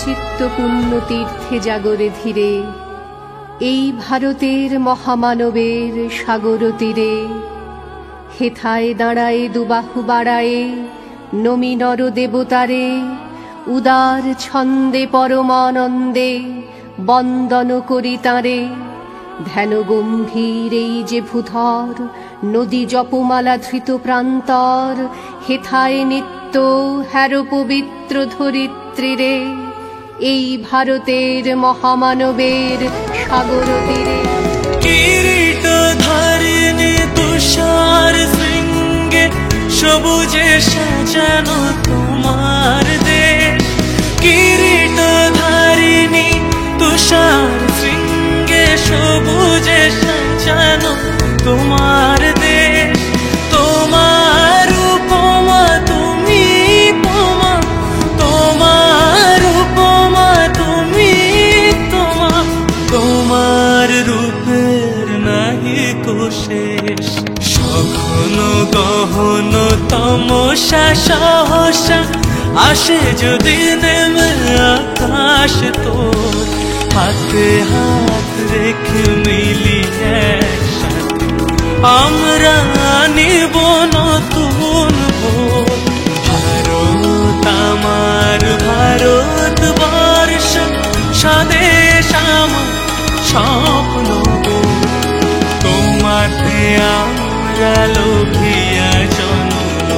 চিত্ত পুণ্য তীর্থে জাগরে ধীরে, এই ভারতের মহামানবের সাগর তীরে। হেথায় দাঁড়ায়ে দুবাহু বাড়ায়ে নমি নর দেবতারে, উদার ছন্দে পরমানন্দে বন্দন করি তাঁরে। ধ্যান গম্ভীর এই যে ভূধর, নদী জপমালা ধৃত প্রান্তর। হেথায় নিত্য হ্যার পবিত্র ধরিত্রীরে, এই ভারতের মহামানবের সাগর তীরে। কিরীট ধারিণী তুষার শৃঙ্গে সবুজে সাজানো তোমার দেশ। কিরীট ধারিণী তুষার শৃঙ্গে সবুজে সাজানো তোমার দেশ। তোমার উপমা তুমি উপমা, তোমার উপমা তুমি তোমা, তোমার রূপের নাহি কো শেষ। সঘন গহন তমসা সহসা আসে যদি নেমে আকাশ তোর। হাতে হাত রেখে মিলি একসাথে আমরা নিব নতুন ভোর। ভারত আমার ভারতবর্ষ, স্বদেশ আমার স্বপ্ন। তোমাতে আমরা লোভিয়া জন্ম,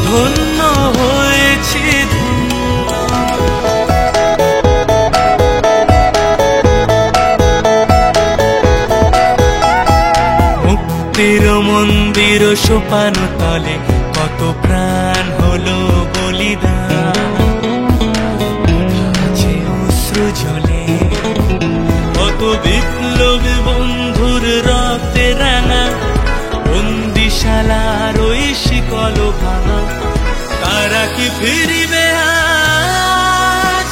ধন্য হয়েছি মুক্তির মন্দির সোপান তলে কত প্রাণ হলো বলিদান। আছে অশ্রু জলে কত বিপ্লবী বন্ধুর রক্তে রাঙা। বন্দিশালার ওই শিকল ভাঙা, তারা কি ফিরিবে আজ?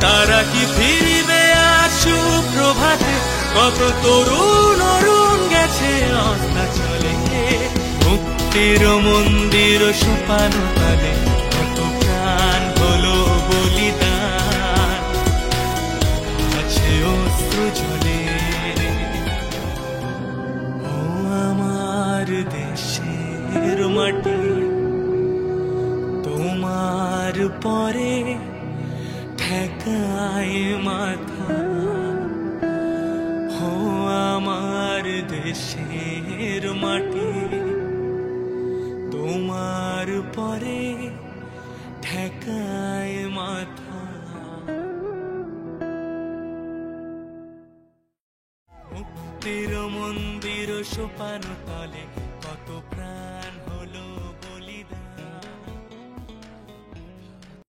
তারা কি ফিরিবে আজ সুপ্রভাতে? কত তরুণ অরুণ গেছে অস্তাচলে। মুক্তির মন্দির সোপান তলে কত প্রাণ হলো বলিদান। আছে অশ্রু জলে। ও আমার দেশের মাটি, তোমার পরে ঠেকায় মাথা। ও আমার দেশের মাটি, তোমার পরে ঠেকায় মাথা। মুক্তির মন্দির সোপান তলে কত প্রাণ